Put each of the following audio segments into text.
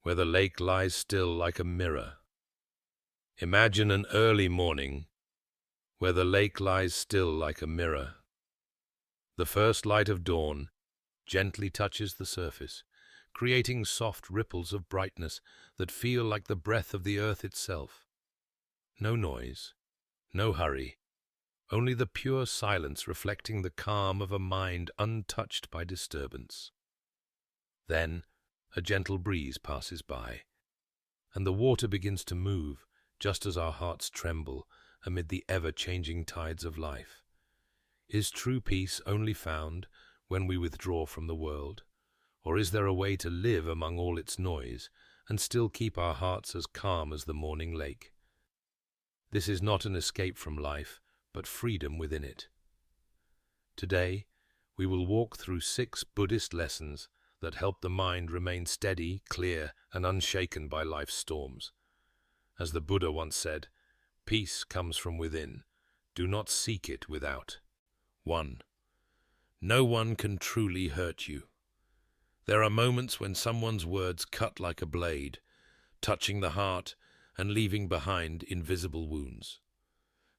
where the lake lies still like a mirror. Imagine an early morning where the lake lies still like a mirror. The first light of dawn gently touches the surface, creating soft ripples of brightness that feel like the breath of the earth itself. No noise, no hurry, only the pure silence reflecting the calm of a mind untouched by disturbance. Then a gentle breeze passes by, and the water begins to move just as our hearts tremble amid the ever-changing tides of life. Is true peace only found when we withdraw from the world, or is there a way to live among all its noise and still keep our hearts as calm as the morning lake? This is not an escape from life, but freedom within it. Today, we will walk through 6 Buddhist lessons that help the mind remain steady, clear, and unshaken by life's storms. As the Buddha once said, peace comes from within. Do not seek it without. 1. No one can truly hurt you. There are moments when someone's words cut like a blade, touching the heart and leaving behind invisible wounds.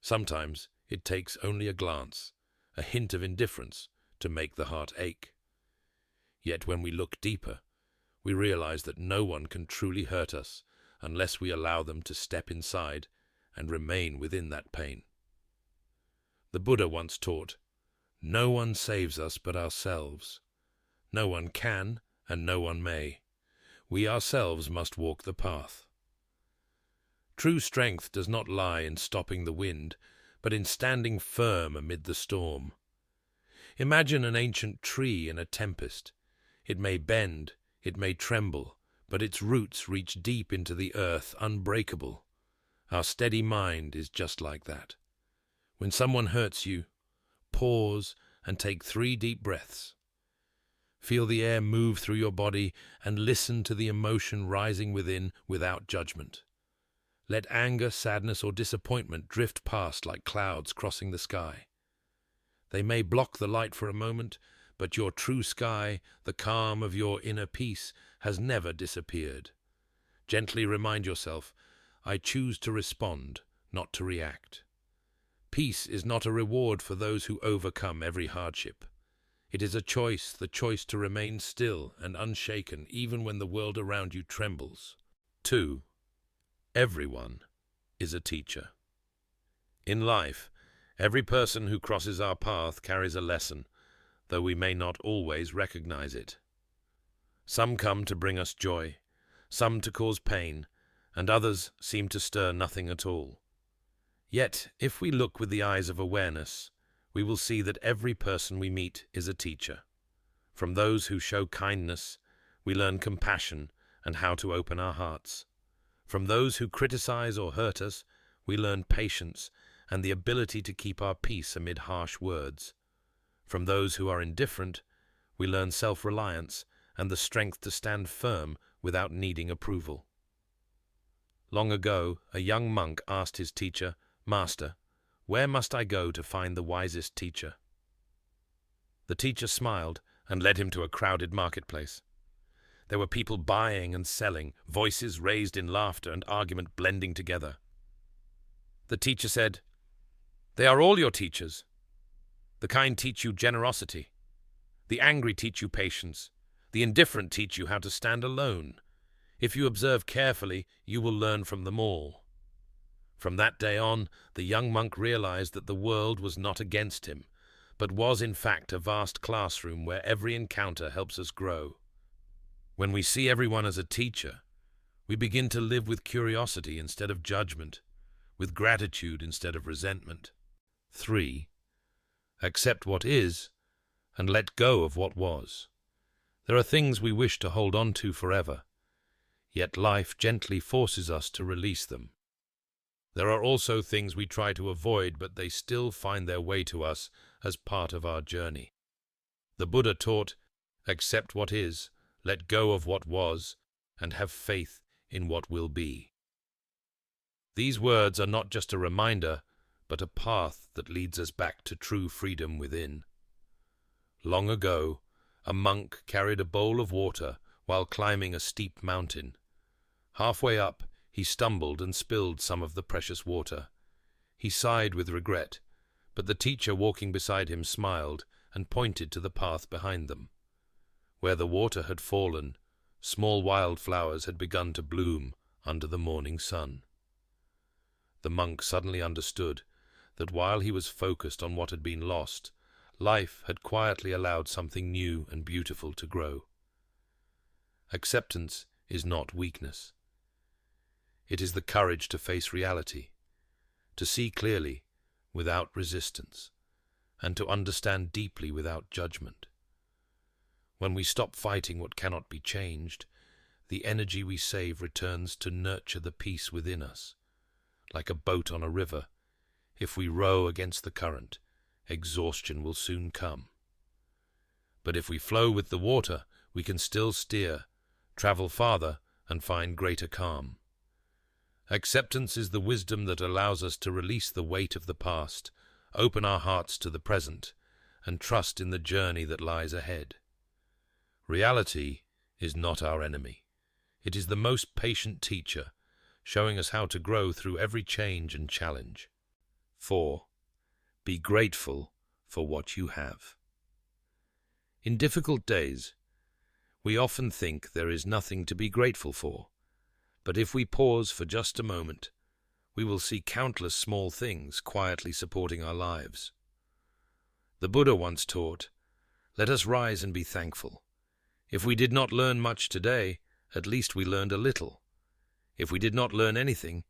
Sometimes it takes only a glance, a hint of indifference, to make the heart ache. Yet when we look deeper, we realize that no one can truly hurt us unless we allow them to step inside and remain within that pain. The Buddha once taught, no one saves us but ourselves. No one can, and no one may. We ourselves must walk the path. True strength does not lie in stopping the wind, but in standing firm amid the storm. Imagine an ancient tree in a tempest. It may bend, it may tremble, but its roots reach deep into the earth, unbreakable. Our steady mind is just like that. When someone hurts you, pause and take 3 deep breaths. Feel the air move through your body and listen to the emotion rising within without judgment. Let anger, sadness, or disappointment drift past like clouds crossing the sky. They may block the light for a moment, but your true sky, the calm of your inner peace, has never disappeared. Gently remind yourself, I choose to respond, not to react. Peace is not a reward for those who overcome every hardship. It is a choice, the choice to remain still and unshaken even when the world around you trembles. 2. Everyone is a teacher. In life, every person who crosses our path carries a lesson, though we may not always recognize it. Some come to bring us joy, some to cause pain, and others seem to stir nothing at all. Yet, if we look with the eyes of awareness, we will see that every person we meet is a teacher. From those who show kindness, we learn compassion and how to open our hearts. From those who criticize or hurt us, we learn patience and the ability to keep our peace amid harsh words. From those who are indifferent, we learn self-reliance and the strength to stand firm without needing approval. Long ago, a young monk asked his teacher, Master, where must I go to find the wisest teacher? The teacher smiled and led him to a crowded marketplace. There were people buying and selling, voices raised in laughter and argument blending together. The teacher said, They are all your teachers. The kind teach you generosity. The angry teach you patience. The indifferent teach you how to stand alone. If you observe carefully, you will learn from them all. From that day on, the young monk realized that the world was not against him, but was in fact a vast classroom where every encounter helps us grow. When we see everyone as a teacher, we begin to live with curiosity instead of judgment, with gratitude instead of resentment. 3. Accept what is, and let go of what was. There are things we wish to hold on to forever, yet life gently forces us to release them. There are also things we try to avoid, but they still find their way to us as part of our journey. The Buddha taught, accept what is, let go of what was, and have faith in what will be. These words are not just a reminder, but a path that leads us back to true freedom within. Long ago, a monk carried a bowl of water while climbing a steep mountain. Halfway up, he stumbled and spilled some of the precious water. He sighed with regret, but the teacher walking beside him smiled and pointed to the path behind them. Where the water had fallen, small wild flowers had begun to bloom under the morning sun. The monk suddenly understood that while he was focused on what had been lost, life had quietly allowed something new and beautiful to grow. Acceptance is not weakness. It is the courage to face reality, to see clearly without resistance, and to understand deeply without judgment. When we stop fighting what cannot be changed, the energy we save returns to nurture the peace within us. Like a boat on a river, if we row against the current, exhaustion will soon come. But if we flow with the water, we can still steer, travel farther, and find greater calm. Acceptance is the wisdom that allows us to release the weight of the past, open our hearts to the present, and trust in the journey that lies ahead. Reality is not our enemy. It is the most patient teacher, showing us how to grow through every change and challenge. 4. Be grateful for what you have. In difficult days, we often think there is nothing to be grateful for. But if we pause for just a moment, we will see countless small things quietly supporting our lives. The Buddha once taught, "Let us rise and be thankful. If we did not learn much today, at least we learned a little. If we did not learn anything,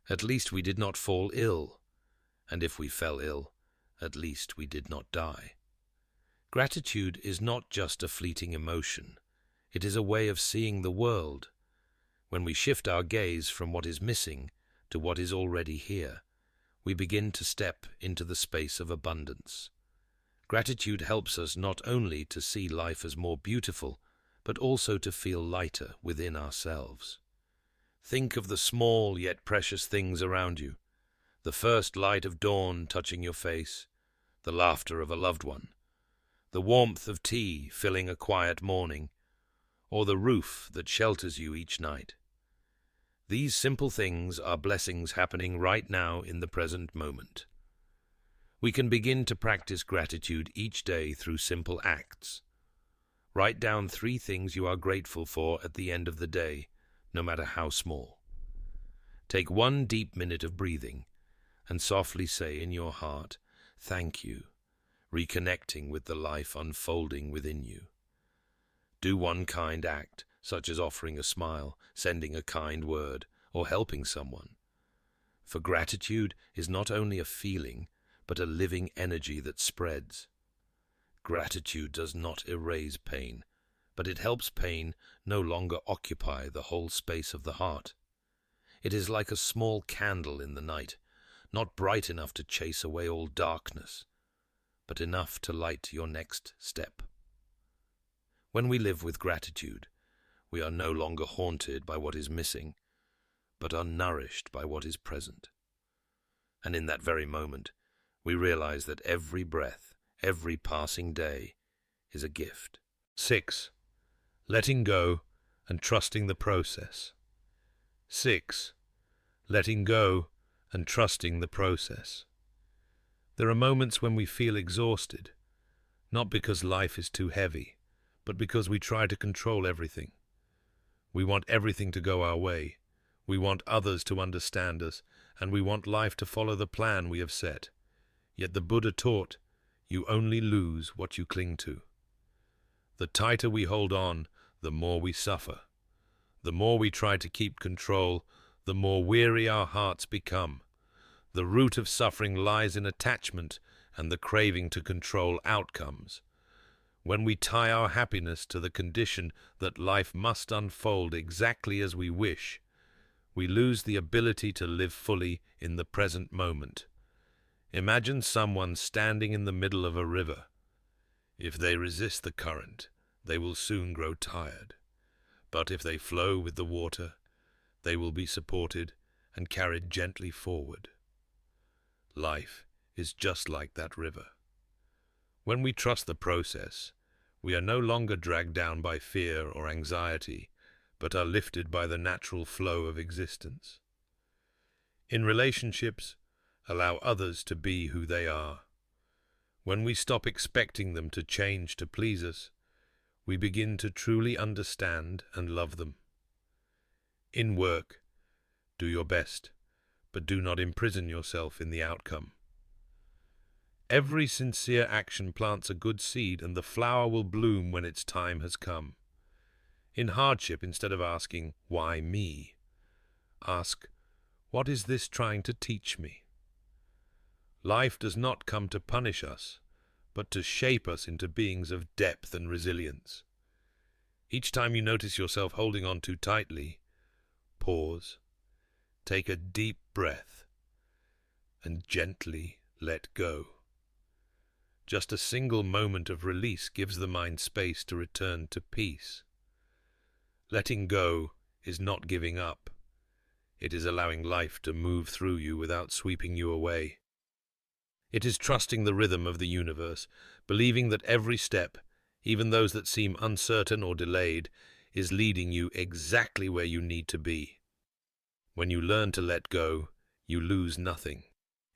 at least we did not fall ill. And if we fell ill, at least we did not die." Gratitude is not just a fleeting emotion. It is a way of seeing the world. When we shift our gaze from what is missing to what is already here, we begin to step into the space of abundance. Gratitude helps us not only to see life as more beautiful, but also to feel lighter within ourselves. Think of the small yet precious things around you. The first light of dawn touching your face, the laughter of a loved one, the warmth of tea filling a quiet morning, or the roof that shelters you each night. These simple things are blessings happening right now in the present moment. We can begin to practice gratitude each day through simple acts. Write down 3 things you are grateful for at the end of the day, no matter how small. Take 1 deep minute of breathing and softly say in your heart, "Thank you," reconnecting with the life unfolding within you. Do 1 kind act, such as offering a smile, sending a kind word, or helping someone. For gratitude is not only a feeling, but a living energy that spreads. Gratitude does not erase pain, but it helps pain no longer occupy the whole space of the heart. It is like a small candle in the night, not bright enough to chase away all darkness, but enough to light your next step. When we live with gratitude, we are no longer haunted by what is missing, but are nourished by what is present. And in that very moment, we realize that every breath, every passing day, is a gift. 6. Letting go and trusting the process. 6. Letting go and trusting the process. There are moments when we feel exhausted, not because life is too heavy, but because we try to control everything. We want everything to go our way. We want others to understand us, and we want life to follow the plan we have set. Yet the Buddha taught, you only lose what you cling to. The tighter we hold on, the more we suffer. The more we try to keep control, the more weary our hearts become. The root of suffering lies in attachment and the craving to control outcomes. When we tie our happiness to the condition that life must unfold exactly as we wish, we lose the ability to live fully in the present moment. Imagine someone standing in the middle of a river. If they resist the current, they will soon grow tired. But if they flow with the water, they will be supported and carried gently forward. Life is just like that river. When we trust the process, we are no longer dragged down by fear or anxiety, but are lifted by the natural flow of existence. In relationships, allow others to be who they are. When we stop expecting them to change to please us, we begin to truly understand and love them. In work, do your best, but do not imprison yourself in the outcome. Every sincere action plants a good seed, and the flower will bloom when its time has come. In hardship, instead of asking, "Why me?" ask, "What is this trying to teach me?" Life does not come to punish us, but to shape us into beings of depth and resilience. Each time you notice yourself holding on too tightly, pause, take a deep breath, and gently let go. Just a single moment of release gives the mind space to return to peace. Letting go is not giving up. It is allowing life to move through you without sweeping you away. It is trusting the rhythm of the universe, believing that every step, even those that seem uncertain or delayed, is leading you exactly where you need to be. When you learn to let go, you lose nothing.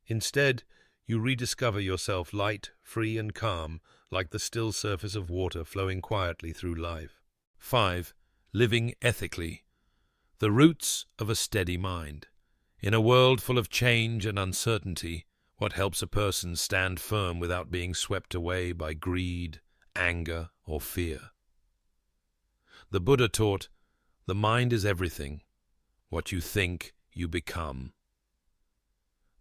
Instead, you rediscover yourself light, free and calm, like the still surface of water flowing quietly through life. 5. Living ethically. The roots of a steady mind. In a world full of change and uncertainty, what helps a person stand firm without being swept away by greed, anger, or fear? The Buddha taught, "The mind is everything. What you think, you become."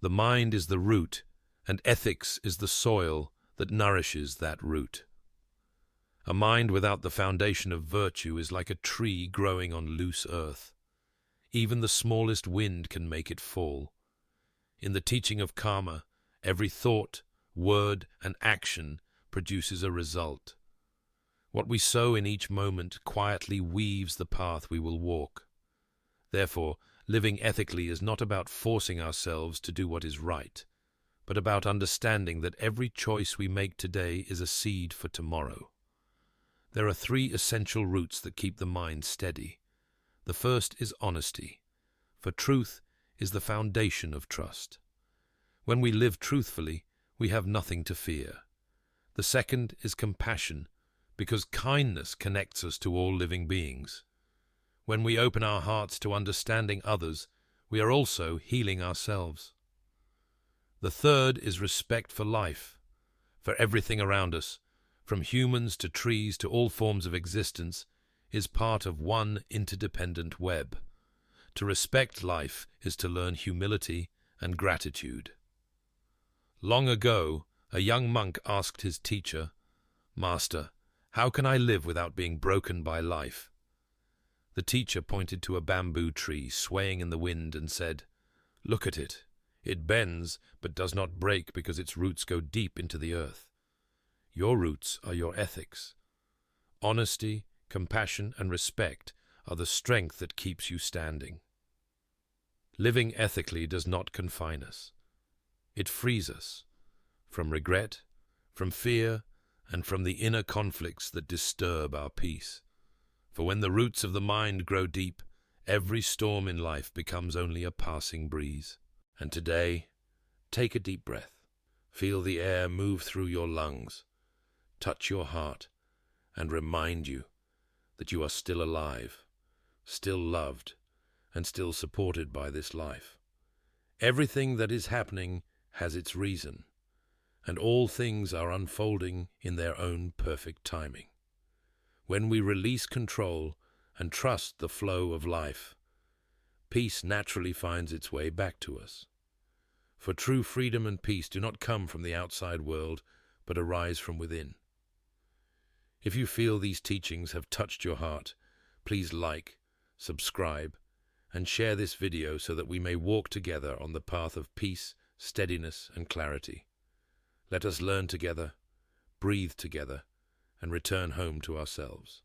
The mind is the root, and ethics is the soil that nourishes that root. A mind without the foundation of virtue is like a tree growing on loose earth. Even the smallest wind can make it fall. In the teaching of karma, every thought, word, and action produces a result. What we sow in each moment quietly weaves the path we will walk. Therefore, living ethically is not about forcing ourselves to do what is right, but about understanding that every choice we make today is a seed for tomorrow. There are 3 essential roots that keep the mind steady. The first is honesty, for truth is the foundation of trust. When we live truthfully, we have nothing to fear. The second is compassion, because kindness connects us to all living beings. When we open our hearts to understanding others, we are also healing ourselves. The third is respect for life, for everything around us, from humans to trees to all forms of existence, is part of one interdependent web. To respect life is to learn humility and gratitude. Long ago, a young monk asked his teacher, "Master, how can I live without being broken by life?" The teacher pointed to a bamboo tree swaying in the wind and said, "Look at it. It bends but does not break because its roots go deep into the earth. Your roots are your ethics. Honesty, compassion, and respect are the strength that keeps you standing." Living ethically does not confine us. It frees us from regret, from fear, and from the inner conflicts that disturb our peace. For when the roots of the mind grow deep, every storm in life becomes only a passing breeze. And today, take a deep breath. Feel the air move through your lungs, touch your heart, and remind you that you are still alive, still loved, and still supported by this life. Everything that is happening has its reason, and all things are unfolding in their own perfect timing. When we release control and trust the flow of life, peace naturally finds its way back to us. For true freedom and peace do not come from the outside world, but arise from within. If you feel these teachings have touched your heart, please like, subscribe, and share this video so that we may walk together on the path of peace, steadiness, and clarity. Let us learn together, breathe together, and return home to ourselves.